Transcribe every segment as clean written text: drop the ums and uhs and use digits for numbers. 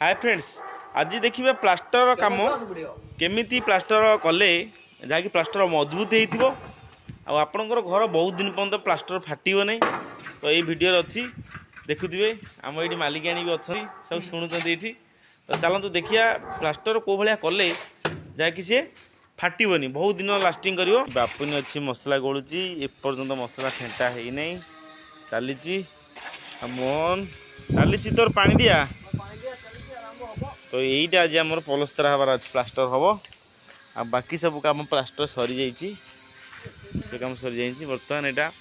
Hi friends, आज देखिए plaster काम केमिति प्लास्टर कले जहाँकि प्लास्टर मजबूत हो आपणकर घर बहुत दिन पर्यंत प्लास्टर फाटो नहीं। तो ये वीडियो अच्छी देखुए आम ये मालिकाणी भी अच्छा सब शुणुंट ये। तो चलतु देखिया प्लास्टर कौ भाया कले जहाँकि सी फाटोनी बहुत दिन लास्टिंग कर। बापुनी अच्छी मसला गोलुची एपर्तंत मसला फेंटा है नहीं चली मोहन चली तोर पानी दिया। तो यहीटा आज आम पलस्तर हबार अच्छे प्लास्टर हम आ बाकी सब काम प्लास्टर सरी जाइए काम सरी जाइए। बर्तमान यहाँ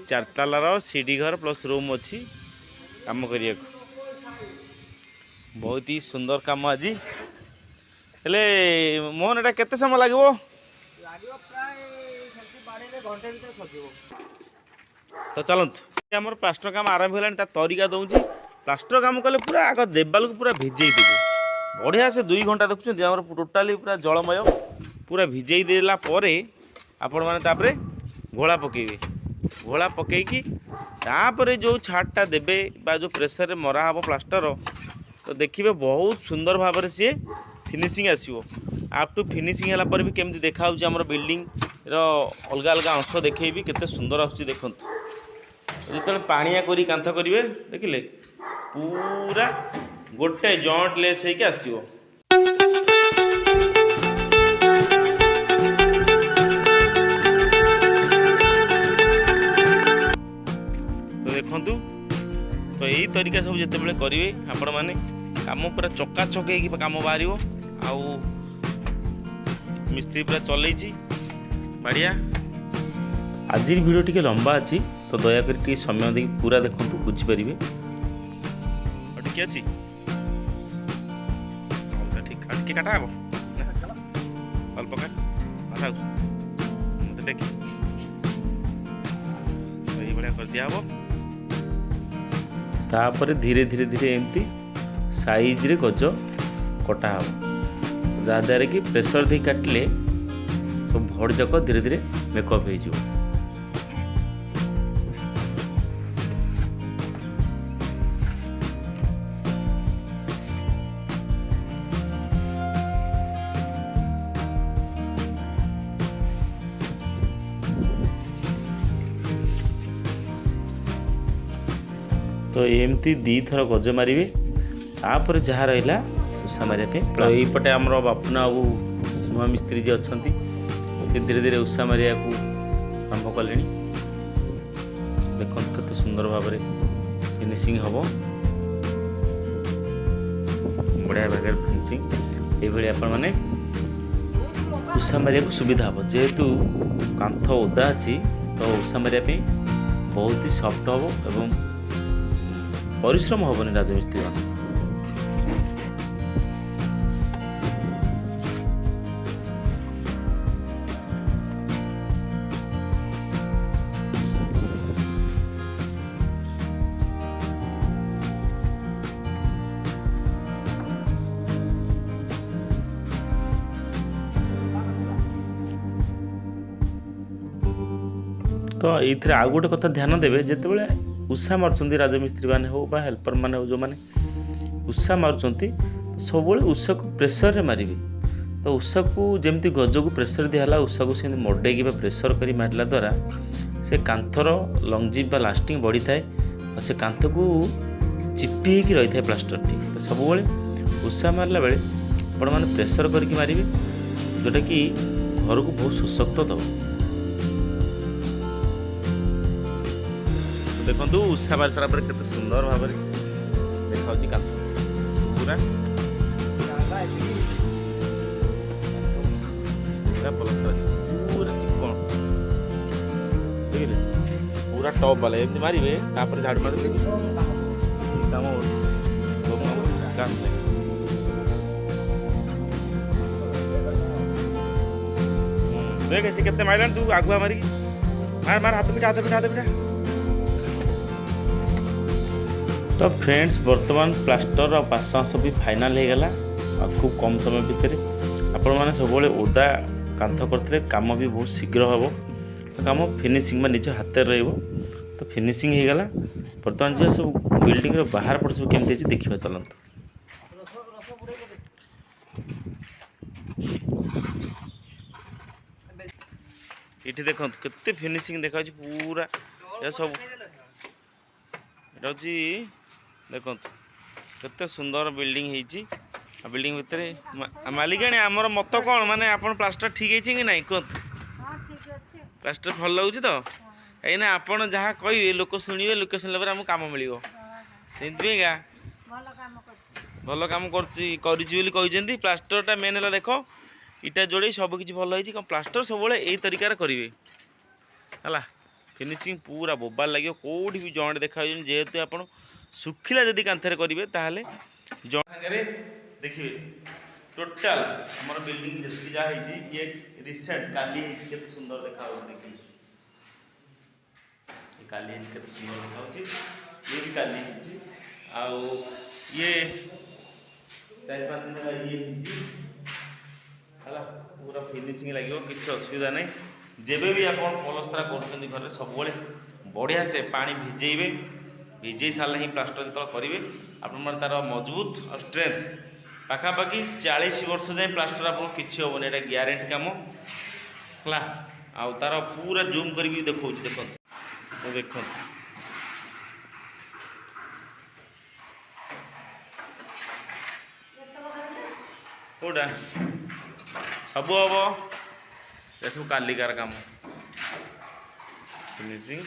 4 तालार सीढ़ी घर प्लस रूम अच्छी काम करने बहुत ही सुंदर काम आज। हेले मोहन एटा केते समय लगे? तो चलतु आम प्लास्टर काम आरंभ है तरीका दूसरी प्लास्टर काम कले पूरा आग देवाल को पूरा भिजई देवे बढ़िया से 2 घंटा देखुं टोटाली पूरा जलमय पूरा भिजई देला परे आपण मैंने तापरे घोड़ा पकेबे घोड़ा पकईकी तापरे जो छाटटा देबे बा जो प्रेसर रे मरा हबो प्लास्टर तो देखिए बहुत सुंदर भाव सी फिनिशिंग आसो। आफ्टू फिनिशिंग है पर भी केमती देखा आमर बिल्डिंग अलग अलग अंश देखी केते सुंदर आसुची देखु। जो पानिया करी कांथ करेंगे देखिले पूरा गोटे जॉइंट लेस होके आसो। तो देखु तो यही तरीका सब जिते बड़े करेंगे आपण मैंने काम पूरा चकाचक हो काम बाहर आउ मिस्त्री पूरा चलई बढ़िया। आज वीडियो टी लंबा अच्छी तो दयाकोरी समय दे पूरा देखु बुझीपारे टे अच्छी ठीक टे काटा हे अल्प काट मत टेक ये भाया कर दिया हम तापर धीरे धीरे धीरे एमती साइज रे गज कटा हम जहाँद्वारा कि प्रेसर दे काटिले तो भड़ जाक धीरे धीरे मेकअप हो। तो एमती 2 थर गज मारे तापर जहाँ रहा उषा मारे। तो यहीपटे आम बापुना बाबू नुआ मिस्त्री जी अच्छा से धीरे धीरे उषा मारिया को आरंभ कले। देखो केते सुंदर भाव फिनिशिंग हम बढ़िया भाग फिनिशिंग ये आपण मैंने उषा मारिया को सुविधा हम जेहेतु कांथ ओदा अच्छी तो उषा मारिया बहुत ही सफ्ट हम एवं परिश्रम हेनी राजमिस्त्री मान। तो ये आउ गोटे कथा ध्यान देवे जिते उषा मार्च राजमिस्त्री मैंने हो हेल्पर मैंने हो जो मैंने उषा मार्च सब उषा को प्रेसर रे मारे। तो उषा को जमती गज को प्रेसर दिहला उषा को सेमती मडेगी प्रेसर करी मारला द्वारा से कांथर लंगजिप लास्टिंग बढ़ी थाए और से कांथ को चिपी रही था प्लास्टर टी। तो सब उषा मारला बेले आपण मैंने प्रेसर करके मारे जोटा कि घर को बहुत सशक्त दब। देखो उषा मार सारा पर केते सुंदर भाव देखा कांथ पूरा पलस्तर पूरा चिकन देखिए पूरा टॉप वाला एमती मारे तापर झाड़ मार काम देख सी केते मारलान तू आगुआ मारिकी मार मार हाथ पिठा हाथ पिठा हाथ पिठा। तो फ्रेंड्स बर्तमान प्लास्टर और पास भी फाइनाल हो गला खूब कम समय भितर आपण मैंने सब ओदा कांथ करते काम भी बहुत शीघ्र हम तो काम फिनिशिंग में निज हाथ रही तो फिनिशिंग हो गला। बर्तमान जो सब बिल्डिंग बाहर पट सब केमती देखिए चलते। ये देखो केते फिनिशिंग देखा पूरा ये सब देखो केते सुंदर बिल्डिंग होती बिल्डिंग भितर मालिकाणी आमर मत कौन माने आपन प्लास्टर ठीक है कि नहीं कहत प्लास्टर भल लगुच तो कहीं आपड़ जहाँ कहे लोक शुणे लोक शुणला आमको कम मिल भल कम कर प्लास्टरटा मेन है देख इटा जोड़े सब किसी भल हो प्लास्टर सब यही तरीकार करेंगे है फिनिशिंग पूरा बोबार लगे कौटी भी जॉइंट देखा जेहेतु आप सुखिला जदि कांथरे करेंगे ताहले जॉइंट देखिए टोटाल आम बिल्डिंग जी जहाँ ये रिसेंट काली के सुंदर देखा देखिए काली के सुंदर देखा ये भी काली आउ ये 4-5 दिन ये है पूरा फिनिशिंग लगे किसी असुविधा नहीं जेबे भी आप पलस्तरा कर सब बढ़िया से पानी भिजेबे भिजे सारे ही प्लास्टर जो करेंगे आप तार मजबूत और स्ट्रेंथ पाखापाखि 40 वर्ष जाए प्लास्टर आप किसी हेनी यहाँ ग्यारेंटी कम है आउ तार पूरा जूम कर देखो देख कौटा सब हम ये सब कालिकार काम फिनिशिंग